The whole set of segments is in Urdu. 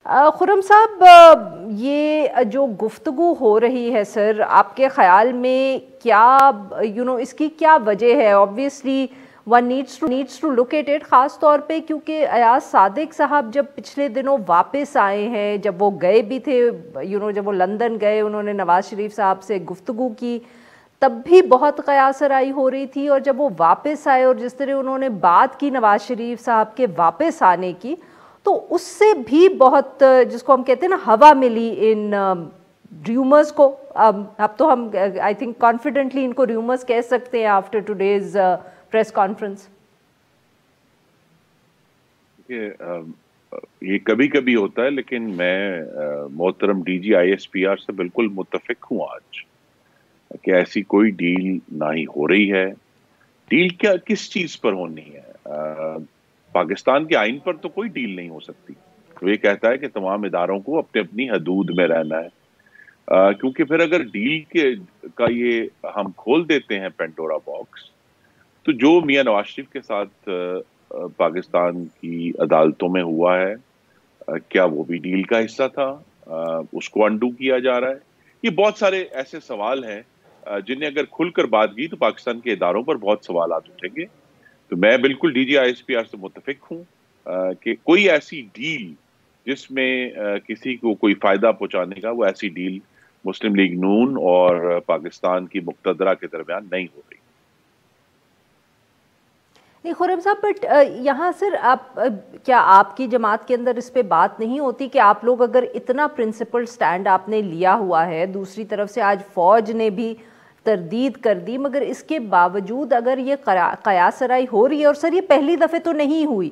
خرم صاحب، یہ جو گفتگو ہو رہی ہے سر، آپ کے خیال میں کیا اس کی کیا وجہ ہے؟ obviously one needs to look at it، خاص طور پہ کیونکہ ایاز صادق صاحب جب پچھلے دنوں واپس آئے ہیں، جب وہ گئے بھی تھے، جب وہ لندن گئے، انہوں نے نواز شریف صاحب سے گفتگو کی، تب بھی بہت قیاس آرائی ہو رہی تھی، اور جب وہ واپس آئے اور جس طرح انہوں نے بات کی نواز شریف صاحب کے واپس آنے کی، تو اس سے بھی بہت، جس کو ہم کہتے ہیں نا، ہوا ملی ان ریومرز کو۔ اب تو ہم آئی تھنک کانفیڈنٹلی ان کو ریومرز کہہ سکتے ہیں آفٹر ٹوڈیز پریس کانفرنس۔ یہ کبھی کبھی ہوتا ہے، لیکن میں محترم D G I S P R سے بالکل متفق ہوں آج کہ ایسی کوئی ڈیل نہ ہی ہو رہی ہے۔ ڈیل کیا، کس چیز پر ہونی ہے؟ پاکستان کے آئین پر تو کوئی ڈیل نہیں ہو سکتی۔ وہ یہ کہتا ہے کہ تمام اداروں کو اپنے اپنی حدود میں رہنا ہے، کیونکہ پھر اگر ڈیل کا یہ ہم کھول دیتے ہیں پینڈورا باکس، تو جو میاں نواز شریف کے ساتھ پاکستان کی عدالتوں میں ہوا ہے، کیا وہ بھی ڈیل کا حصہ تھا؟ اس کو انڈو کیا جا رہا ہے۔ یہ بہت سارے ایسے سوال ہیں جنہیں اگر کھل کر بات کی تو پاکستان کے اداروں پر بہت سوالات اٹھیں گے۔ تو میں بالکل D G I S P R سے متفق ہوں کہ کوئی ایسی ڈیل جس میں کسی کو کوئی فائدہ پہنچانے کا، وہ ایسی ڈیل مسلم لیگ نون اور پاکستان کی مقتدرہ کے درمیان نہیں ہو رہی۔ نہیں خرم صاحب، بٹ یہاں سر کیا آپ کی جماعت کے اندر اس پہ بات نہیں ہوتی کہ آپ لوگ اگر اتنا پرنسپل سٹینڈ آپ نے لیا ہوا ہے، دوسری طرف سے آج فوج نے بھی تردید کر دی، مگر اس کے باوجود اگر یہ قیاس آرائی ہو رہی ہے، اور سر یہ پہلی دفعہ تو نہیں ہوئی۔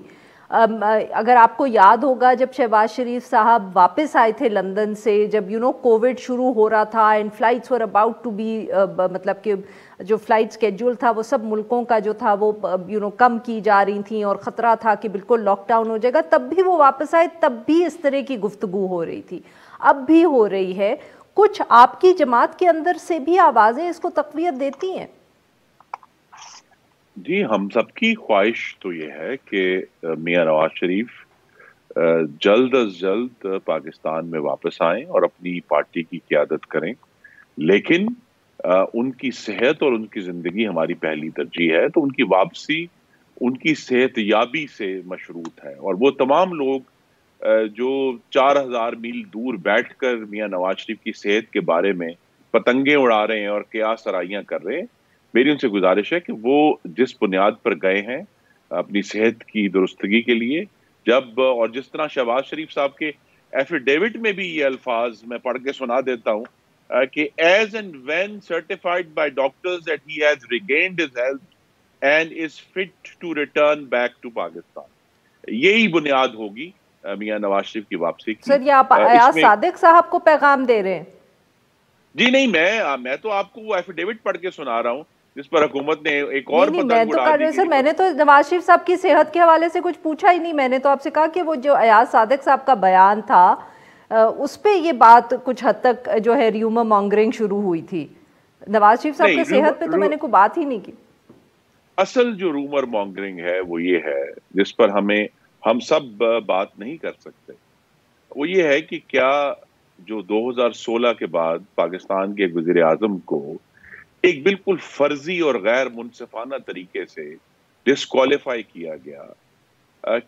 اگر آپ کو یاد ہوگا جب شہباز شریف صاحب واپس آئے تھے لندن سے، جب کووڈ شروع ہو رہا تھا and flights were about to be, مطلب کہ جو فلائٹ سکیڈول تھا وہ سب ملکوں کا جو تھا وہ کم کی جا رہی تھیں، اور خطرہ تھا کہ بالکل لاک ڈاؤن ہو جائے گا، تب بھی وہ واپس آئے، تب بھی اس طرح کی گفتگو ہو رہی تھی، اب بھی ہو رہی ہے۔ کچھ آپ کی جماعت کے اندر سے بھی آوازیں اس کو تقویت دیتی ہیں؟ جی، ہم سب کی خواہش تو یہ ہے کہ میاں نواز شریف جلد از جلد پاکستان میں واپس آئیں اور اپنی پارٹی کی قیادت کریں، لیکن ان کی صحت اور ان کی زندگی ہماری پہلی ترجیح ہے۔ تو ان کی واپسی ان کی صحت یابی سے مشروط ہے، اور وہ تمام لوگ جو 4000 میل دور بیٹھ کر میاں نواز شریف کی صحت کے بارے میں پتنگیں اڑا رہے ہیں اور قیاس آرائیاں کر رہے ہیں، میری ان سے گزارش ہے کہ وہ جس بنیاد پر گئے ہیں اپنی صحت کی درستگی کے لیے، اور جس طرح شہباز شریف صاحب کے ایفیڈیوٹ میں بھی یہ الفاظ میں پڑھ کے سنا دیتا ہوں کہ as and when certified by doctors that he has regained his health and is fit to return back to Pakistan, یہی بنیاد ہوگی میاں نواز شریف کی واپسی کی۔ سر یہ آپ ایاز صادق صاحب کو پیغام دے رہے ہیں؟ جی نہیں، میں تو آپ کو وہ ایفیڈیوٹ پڑھ کے سنا رہا ہوں جس پر حکومت نے ایک اور میں تو کہہ رہے سر، میں نے تو نواز شریف صاحب کی صحت کے حوالے سے کچھ پوچھا ہی نہیں، میں نے تو آپ سے کہا کہ وہ جو ایاز صادق صاحب کا بیان تھا اس پہ یہ بات کچھ حد تک جو ہے ریومر مانگرنگ شروع ہوئی تھی، نواز شریف صاحب کی صحت پہ تو میں نے کوئی بات ہی نہیں کی۔ اصل جو رومر مانگرنگ ہے وہ یہ ہے، جس پر ہم سب بات نہیں کر سکتے، وہ یہ ہے کہ کیا جو 2016 کے بعد پاکستان کے وزیر اعظم کو ایک بالکل فرضی اور غیر منصفانہ طریقے سے ڈسکوالیفائی کیا گیا،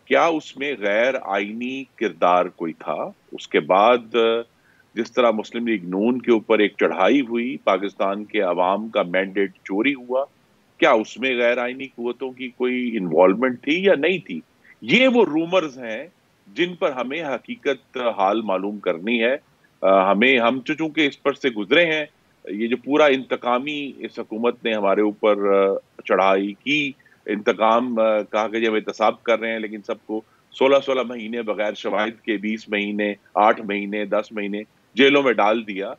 کیا اس میں غیر آئینی کردار کوئی تھا؟ اس کے بعد جس طرح مسلم لیگ نون کے اوپر ایک چڑھائی ہوئی، پاکستان کے عوام کا مینڈیٹ چوری ہوا، کیا اس میں غیر آئینی قوتوں کی کوئی انوالومنٹ تھی یا نہیں تھی؟ یہ وہ رومرز ہیں جن پر ہمیں حقیقت حال معلوم کرنی ہے۔ ہم چونکہ اس پر سے گزرے ہیں، یہ جو پورا انتقامی اس حکومت نے ہمارے اوپر چڑھائی کی، انتقام کہا کہ جب احتساب کر رہے ہیں، لیکن سب کو 16 مہینے بغیر شواہد کے، 20 مہینے، 8 مہینے، 10 مہینے جیلوں میں ڈال دیا۔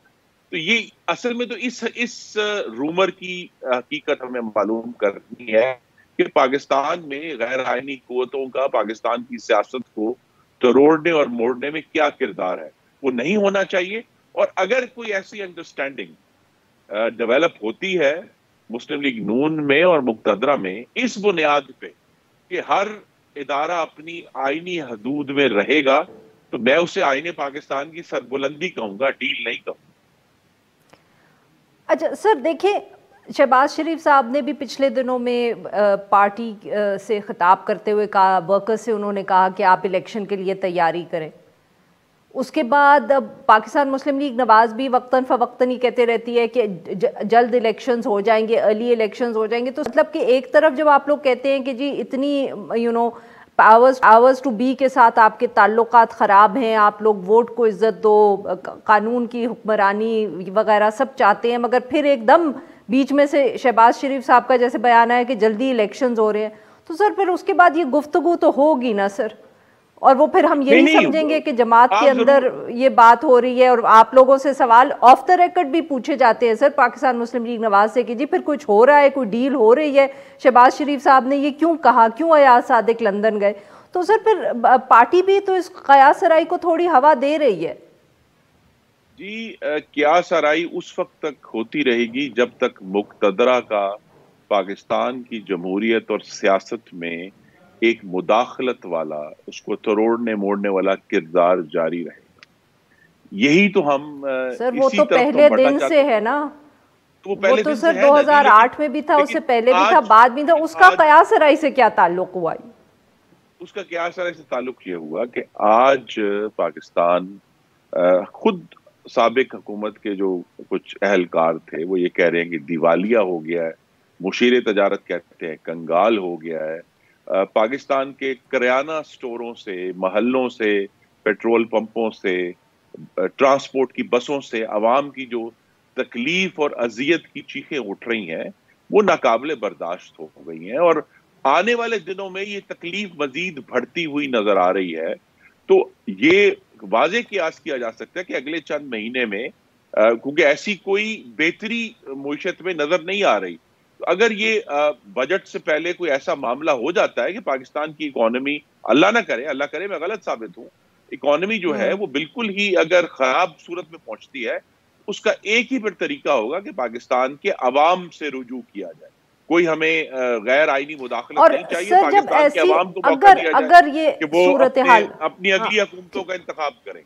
تو یہ اصل میں تو اس رومر کی حقیقت ہمیں معلوم کرنی ہے کہ پاکستان میں غیر آئینی قوتوں کا پاکستان کی سیاست کو توڑنے اور موڑنے میں کیا کردار ہے۔ وہ نہیں ہونا چاہیے، اور اگر کوئی ایسی انڈرسٹینڈنگ ڈیولپ ہوتی ہے مسلم لیگ نون میں اور مقتدرہ میں اس بنیاد پہ کہ ہر ادارہ اپنی آئینی حدود میں رہے گا، تو میں اسے آئین پاکستان کی سربلندی کہوں گا، ڈیل نہیں کہوں گا۔ اچھا سر دیکھیں، شہباز شریف صاحب نے بھی پچھلے دنوں میں پارٹی سے خطاب کرتے ہوئے کہا، ورکرز سے انہوں نے کہا کہ آپ الیکشن کے لیے تیاری کریں۔ اس کے بعد اب پاکستان مسلم لیگ نواز بھی وقتاً فوقتاً ہی کہتے رہتی ہے کہ جلد الیکشنز ہو جائیں گے، ارلی الیکشنز ہو جائیں گے۔ تو مطلب کہ ایک طرف جب آپ لوگ کہتے ہیں کہ جی اتنی پاورز ٹو بی کے ساتھ آپ کے تعلقات خراب ہیں، آپ لوگ ووٹ کو عزت دو، قانون کی حکمرانی وغیرہ سب چاہتے ہیں، مگر پھر ایک دم بیچ میں سے شہباز شریف صاحب کا جیسے بیان ہے کہ جلدی الیکشنز ہو رہے ہیں، تو سر پھر اس کے بعد یہ گفتگو تو ہوگی نا سر؟ اور وہ پھر ہم یہی سمجھیں گے کہ جماعت کے اندر یہ بات ہو رہی ہے، اور آپ لوگوں سے سوال آف دا ریکارڈ بھی پوچھے جاتے ہیں سر پاکستان مسلم لیگ نواز سے کہ جی پھر کچھ ہو رہا ہے، کوئی ڈیل ہو رہی ہے، شہباز شریف صاحب نے یہ کیوں کہا، کیوں ایاز صادق لندن گئے؟ تو سر پھر پارٹی بھی تو اس قیاس آرائی کو تھوڑی ہوا دے رہی ہے۔ جی قیاس آرائی اس وقت تک ہوتی رہے گی جب تک مقتدرہ کا پاکستان کی جمہوریت اور سیاست میں ایک مداخلت والا، اس کو توڑنے موڑنے والا کردار جاری رہے گا۔ یہی تو ہم سر وہ تو پہلے دن سے ہے نا، وہ تو سر 2008 میں بھی تھا، اس سے پہلے بھی تھا، بعد بھی تھا، اس کا قیاس آرائی سے کیا تعلق ہوا؟ اس کا قیاس آرائی سے تعلق یہ ہوا کہ آج پاکستان خود سابق حکومت کے جو کچھ اہلکار تھے وہ یہ کہہ رہے ہیں کہ دیوالیہ ہو گیا ہے، مشیر تجارت کہتے ہیں کنگال ہو گیا ہے، پاکستان کے کریانہ سٹوروں سے، محلوں سے، پیٹرول پمپوں سے، ٹرانسپورٹ کی بسوں سے عوام کی جو تکلیف اور اذیت کی چیخیں اٹھ رہی ہیں وہ ناقابل برداشت ہو گئی ہیں، اور آنے والے دنوں میں یہ تکلیف مزید بڑھتی ہوئی نظر آ رہی ہے۔ تو یہ واضح قیاس کیا جا سکتا ہے کہ اگلے چند مہینے میں کیونکہ ایسی کوئی بہتری معیشت میں نظر نہیں آ رہی، اگر یہ بجٹ سے پہلے کوئی ایسا معاملہ ہو جاتا ہے کہ پاکستان کی اکانومی، اللہ نہ کرے میں غلط ثابت ہوں، اکانومی جو ہے وہ بالکل ہی اگر خراب صورت میں پہنچتی ہے، اس کا ایک ہی پھر طریقہ ہوگا کہ پاکستان کے عوام سے رجوع کیا جائے۔ کوئی ہمیں غیر آئینی مداخلت نہیں چاہیے، پاکستان کے عوام کو موقع دیا جائے کہ وہ اپنی اگلی حکومتوں کا انتخاب کریں۔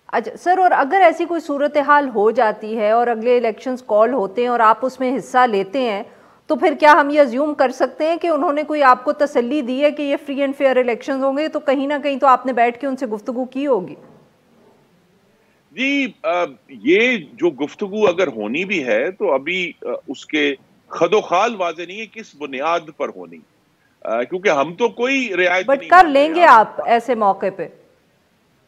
اچھا سر، اور اگر ایسی کوئی صورتحال ہو جاتی ہے اور اگلے الیکشنز کال ہوتے ہیں اور آپ اس میں حصہ لیتے ہیں، تو پھر کیا ہم یہ ازیوم کر سکتے ہیں کہ انہوں نے کوئی آپ کو تسلی دی ہے کہ یہ فری اینڈ فیئر الیکشنز ہوں گے؟ تو کہیں نہ کہیں تو آپ نے بیٹھ کے ان سے گفتگو کی ہوگی۔ جی یہ جو گفتگو اگر ہونی بھی ہے تو ابھی اس کے خد و خال واضح نہیں ہے کس بنیاد پر ہونی، کیونکہ ہم تو کوئی رعایت نہیں کر لیں گے آپ ایسے موقع پہ؟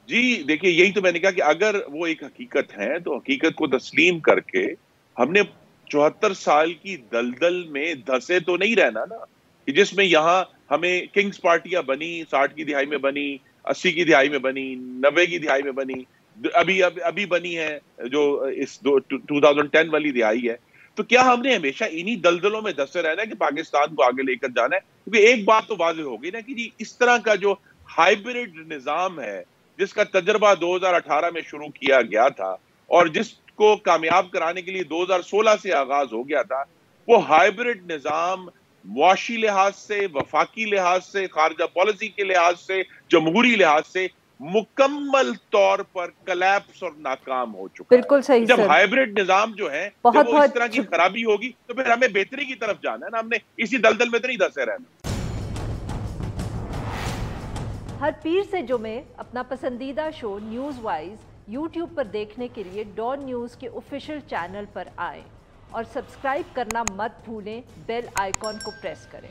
جی دیکھیں، یہی تو میں نے کہا کہ اگر وہ ایک حقیقت ہے تو حقیقت کو تسلیم کر کے ہم نے 74 سال کی دلدل میں دھسے تو نہیں رہنا نا، کہ جس میں یہاں ہمیں کنگز پارٹیاں بنی، 60 کی دہائی میں بنی، 80 کی دہائی میں بنی، 90 کی دہائی میں بنی، ابھی بنی ہے جو اس 2010 والی دہائی ہے، تو کیا ہم نے ہمیشہ انہی دلدلوں میں دھسے رہنا ہے کہ پاکستان کو آگے لے کر جانا ہے؟ کیونکہ ایک بات تو واضح ہوگی نا کہ جی اس طرح کا جو ہائیبرڈ نظام ہے جس کا تجربہ 2018 میں شروع کیا گیا تھا اور جس کو کامیاب کرانے کے لیے 2016 سے آغاز ہو گیا تھا، وہ ہائیبرڈ نظام معاشی لحاظ سے، وفاقی لحاظ سے، خارجہ پالیسی کے لحاظ سے، جمہوری لحاظ سے مکمل طور پر کلیپس اور ناکام ہو چکا ہے۔ بالکل صحیح جب سر، ہائیبرڈ نظام جو ہے جب وہ اس طرح کی خرابی ہوگی تو پھر ہمیں بہتری کی طرف جانا ہے نا، ہم نے اسی دلدل میں تو نہیں دھسے رہنا۔ ہر پیر سے جمعے اپنا پسندیدہ شو نیوز وائز یوٹیوب پر دیکھنے کے لیے ڈان نیوز کے آفیشیل چینل پر آئیں اور سبسکرائب کرنا مت بھولیں، بیل آئیکن کو پریس کریں۔